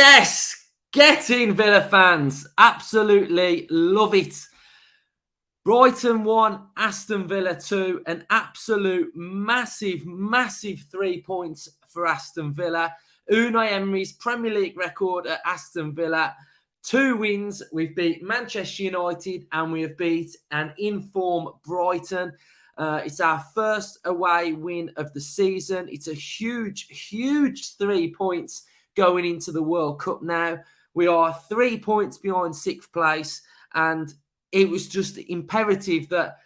Yes, get in, Villa fans. Absolutely love it. Brighton 1, Aston Villa 2. An absolute massive 3 points for Aston Villa. Unai Emery's Premier League record at Aston Villa. 2 wins. We've beat Manchester United and we have beat an in-form Brighton. It's our first away win of the season. It's a huge 3 points going into the World Cup now. We are 3 points behind 6th place, and it was just imperative that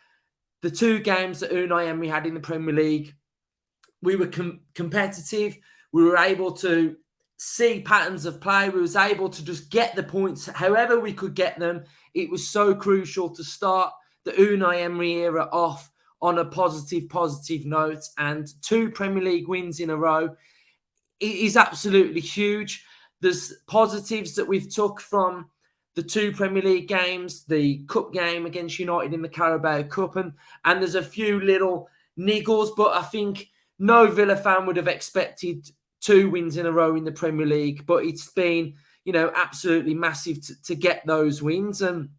the 2 games that Unai Emery had in the Premier League, we were competitive. We were able to see patterns of play. We was able to just get the points however we could get them. It was so crucial to start the Unai Emery era off on a positive note, and 2 Premier League wins in a row. It is absolutely huge. There's positives that we've took from the 2 Premier League games, the cup game against United in the Carabao Cup, and there's a few little niggles, but I think no Villa fan would have expected 2 wins in a row in the Premier League, but it's been, absolutely massive to get those wins, and,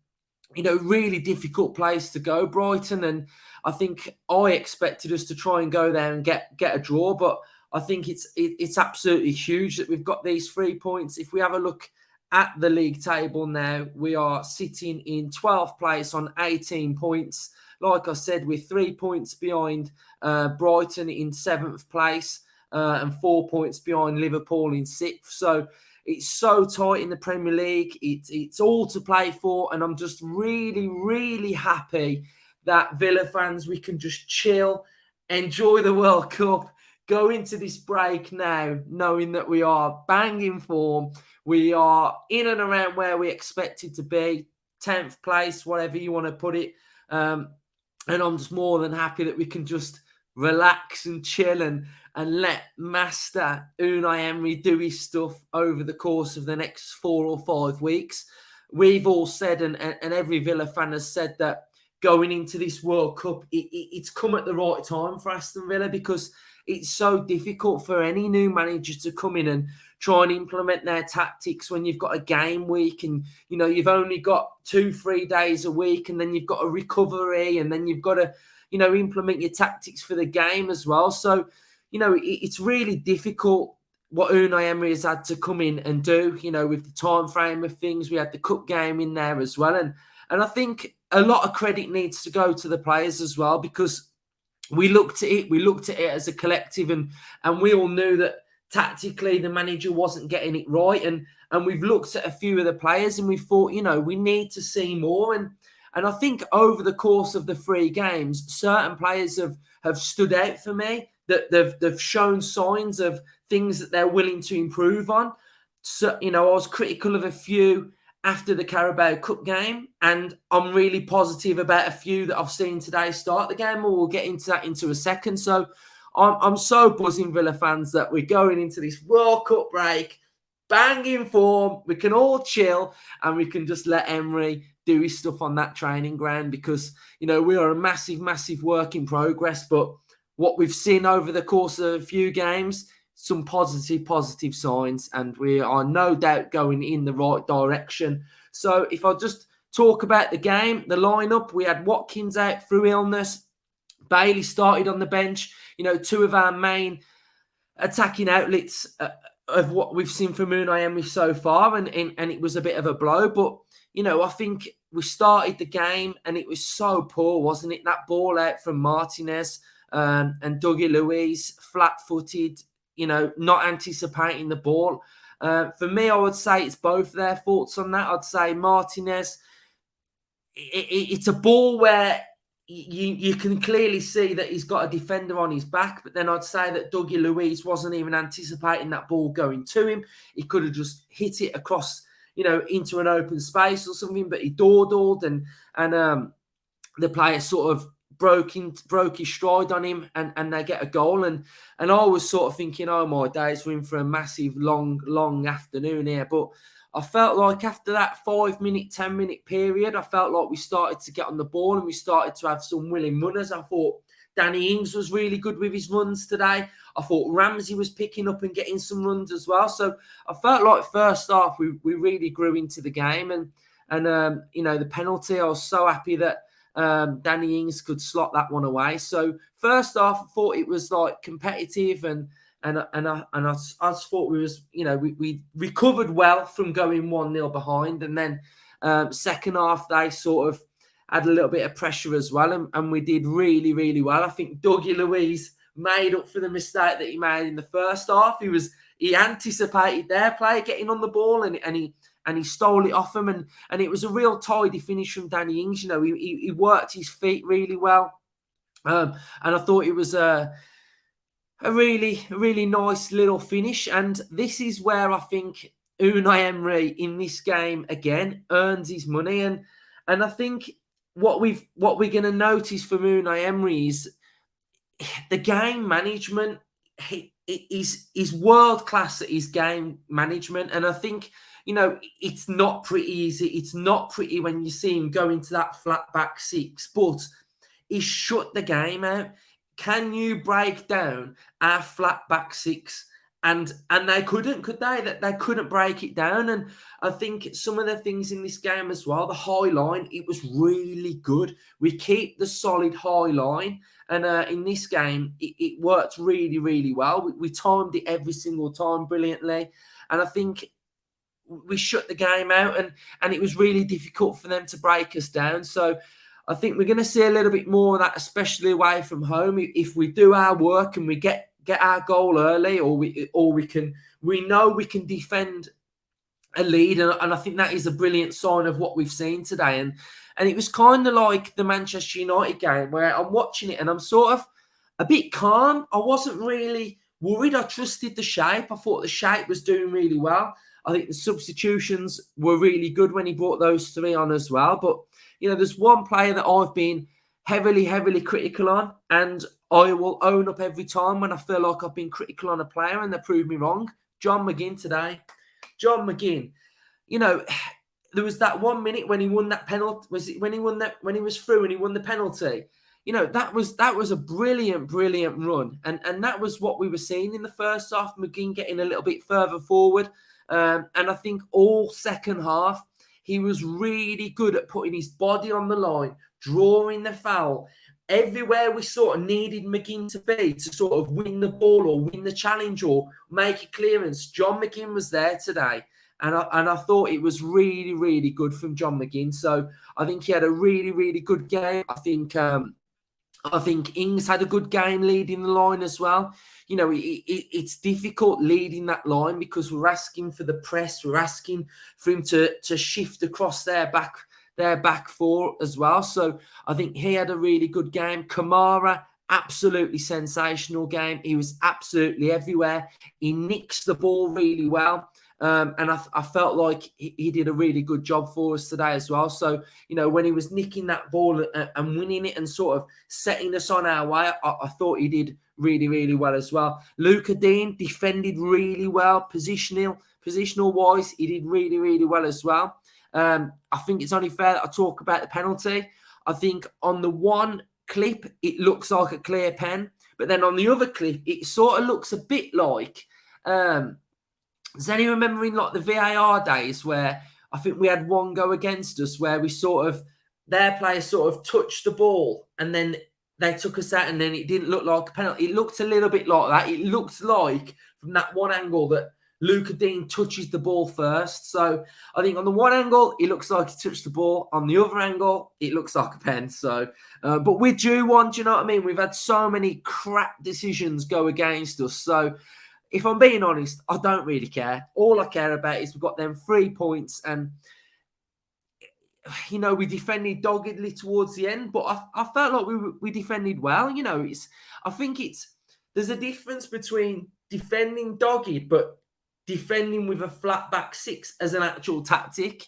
really difficult place to go, Brighton, and I think I expected us to try and go there and get a draw, but I think it's absolutely huge that we've got these 3 points. If we have a look at the league table now, we are sitting in 12th place on 18 points. Like I said, we're 3 points behind Brighton in 7th place and 4 points behind Liverpool in 6th. So it's so tight in the Premier League. It's all to play for, and I'm just really happy that Villa fans, we can just chill, enjoy the World Cup, go into this break now knowing that we are banging form. We are in and around where we expected to be, 10th place, whatever you want to put it. And I'm just more than happy that we can just relax and chill and let Master Unai Emery do his stuff over the course of the next 4 or 5 weeks. We've all said, and every Villa fan has said, that going into this World Cup, it's come at the right time for Aston Villa, because it's so difficult for any new manager to come in and try and implement their tactics when you've got a game week and, you've only got 2-3 days a week, and then you've got a recovery, and then you've got to, implement your tactics for the game as well. So, it's really difficult what Unai Emery has had to come in and do, with the time frame of things. We had the cup game in there as well. And I think a lot of credit needs to go to the players as well, because we looked at it as a collective, and we all knew that tactically the manager wasn't getting it right, and we've looked at a few of the players and we thought, we need to see more, and I think over the course of the 3 games, certain players have stood out for me, that they've shown signs of things that they're willing to improve on. So, I was critical of a few after the Carabao Cup game, and I'm really positive about a few that I've seen today start the game, or we'll get into that into a second. So I'm so buzzing, Villa fans, that we're going into this World Cup break, banging form. We can all chill, and we can just let Emery do his stuff on that training ground, because, we are a massive work in progress, but what we've seen over the course of a few games, some positive signs, and we are no doubt going in the right direction. So if I just talk about the game, the lineup, we had Watkins out through illness. Bailey started on the bench. 2 of our main attacking outlets of what we've seen from Unai Emery so far, and it was a bit of a blow. But, I think we started the game and it was so poor, wasn't it? That ball out from Martinez and Dougie Luiz, flat-footed, not anticipating the ball. For me, I would say it's both their faults on that. I'd say Martinez, it's a ball where you can clearly see that he's got a defender on his back, but then I'd say that Dougie Luiz wasn't even anticipating that ball going to him. He could have just hit it across, into an open space or something, but he dawdled, and the player sort of broke his stride on him, and they get a goal. And I was sort of thinking, oh my days, we're in for a massive long afternoon here. But I felt like after that 5-minute, 10-minute period, I felt like we started to get on the ball and we started to have some willing runners. I thought Danny Ings was really good with his runs today. I thought Ramsey was picking up and getting some runs as well. So I felt like first half we really grew into the game. And the penalty, I was so happy that Danny Ings could slot that one away. So first half, I thought it was like competitive and I just thought we recovered well from going 1-0 behind, and then second half they sort of had a little bit of pressure as well, and we did really, really well. I think Dougie Luiz made up for the mistake that he made in the first half. He anticipated their player getting on the ball and he stole it off him, and it was a real tidy finish from Danny Ings. He worked his feet really well, and I thought it was a really, really nice little finish. And this is where I think Unai Emery in this game again earns his money. And I think what we're going to notice from Unai Emery is the game management. He's world class at his game management, and I think it's not pretty easy. It's not pretty when you see him go into that flat back six, but he shut the game out. Can you break down our flat back six? And they couldn't, could they? That they couldn't break it down. And I think some of the things in this game as well, the high line, it was really good. We keep the solid high line. And in this game, it worked really, really well. We timed it every single time brilliantly. And I think we shut the game out, and it was really difficult for them to break us down. So I think we're going to see a little bit more of that, especially away from home. If we do our work and we get our goal early, or we know we can defend a lead, and I think that is a brilliant sign of what we've seen today. And it was kind of like the Manchester United game where I'm watching it and I'm sort of a bit calm. I wasn't really worried. I trusted the shape. I thought the shape was doing really well. I think the substitutions were really good when he brought those three on as well. But there's one player that I've been heavily, heavily critical on, and I will own up every time when I feel like I've been critical on a player and they prove me wrong. John McGinn today. John McGinn, there was that 1 minute when he won that penalty. Was it when he was through and he won the penalty? That was a brilliant, brilliant run. And that was what we were seeing in the first half, McGinn getting a little bit further forward. And I think all second half, he was really good at putting his body on the line, drawing the foul. Everywhere we sort of needed McGinn to be to sort of win the ball or win the challenge or make a clearance, John McGinn was there today. And I thought it was really, really good from John McGinn. So I think he had a really, really good game. I think Ings had a good game leading the line as well. It's difficult leading that line because we're asking for the press. We're asking for him to shift across their back four as well. So I think he had a really good game. Kamara, absolutely sensational game. He was absolutely everywhere. He nicks the ball really well. And I felt like he did a really good job for us today as well. So, when he was nicking that ball and winning it and sort of setting us on our way, I thought he did really, really well as well. Luca Dean defended really well, positional-wise. He did really, really well as well. I think it's only fair that I talk about the penalty. I think on the one clip, it looks like a clear pen. But then on the other clip, it sort of looks a bit like... does anyone remember in like the VAR days where I think we had one go against us where we their players sort of touched the ball and then they took us out and then it didn't look like a penalty. It looked a little bit like that. It looked like from that one angle that Luca Dean touches the ball first. So I think on the one angle, it looks like he touched the ball. On the other angle, it looks like a pen. So, but we're due one, do you know what I mean? We've had so many crap decisions go against us. So, if I'm being honest, I don't really care. All I care about is we've got them 3 points and, we defended doggedly towards the end, but I felt like we defended well. I think there's a difference between defending dogged, but defending with a flat back six as an actual tactic.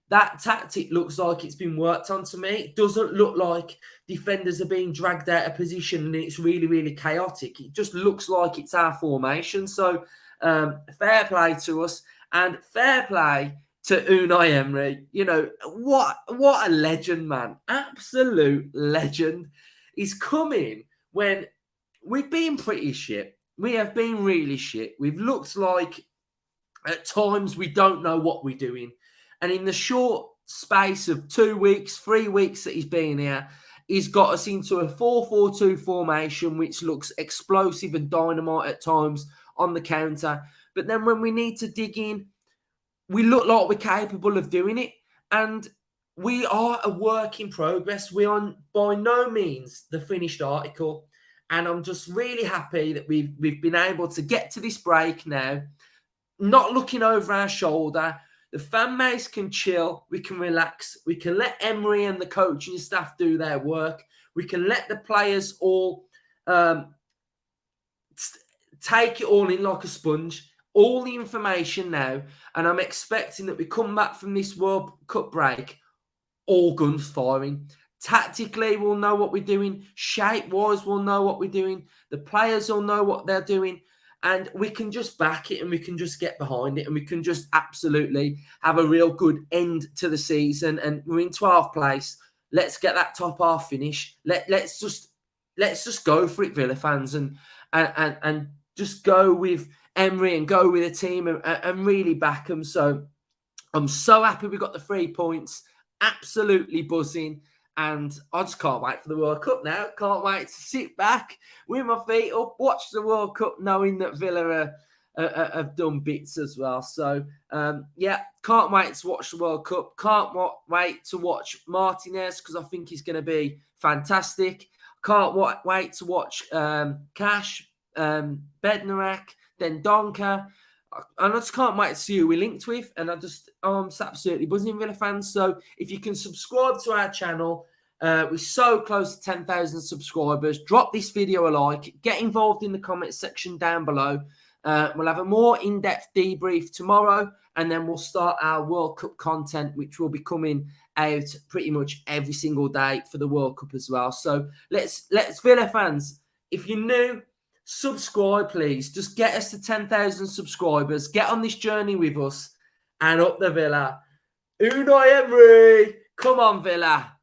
That tactic looks like it's been worked on to me. It doesn't look like defenders are being dragged out of position and it's really, really chaotic. It just looks like it's our formation. So fair play to us and fair play to Unai Emery. What a legend, man. Absolute legend. He's come in when we've been pretty shit. We have been really shit. We've looked like at times we don't know what we're doing. And in the short space of 2 weeks, 3 weeks that he's been here, he's got us into a 4-4-2 formation, which looks explosive and dynamite at times on the counter. But then when we need to dig in, we look like we're capable of doing it. And we are a work in progress. We are by no means the finished article. And I'm just really happy that we've been able to get to this break now, not looking over our shoulder. The fan base can chill. We can relax. We can let Emery and the coaching staff do their work. We can let the players all take it all in like a sponge. All the information now. And I'm expecting that we come back from this World Cup break all guns firing. Tactically, we'll know what we're doing. Shape-wise, we'll know what we're doing. The players will know what they're doing. And we can just back it and we can just get behind it and we can just absolutely have a real good end to the season. And we're in 12th place. Let's get that top half finish. Let's just go for it, Villa fans, and just go with Emery and go with the team and really back them. So I'm so happy we got the 3 points. Absolutely buzzing. And I just can't wait for the World Cup now. Can't wait to sit back with my feet up, watch the World Cup, knowing that Villa have done bits as well. So, yeah, can't wait to watch the World Cup. Can't wait to watch Martinez because I think he's going to be fantastic. Can't wait to watch Cash, Bednarak, then Donker. And I just can't wait to see who we're linked with. And I'm absolutely buzzing, Villa fans. So if you can subscribe to our channel, we're so close to 10,000 subscribers. Drop this video a like. Get involved in the comment section down below. We'll have a more in-depth debrief tomorrow. And then we'll start our World Cup content, which will be coming out pretty much every single day for the World Cup as well. So let's Villa fans, if you're new, subscribe, please. Just get us to 10,000 subscribers. Get on this journey with us and up the Villa. Unai Emery. Come on, Villa.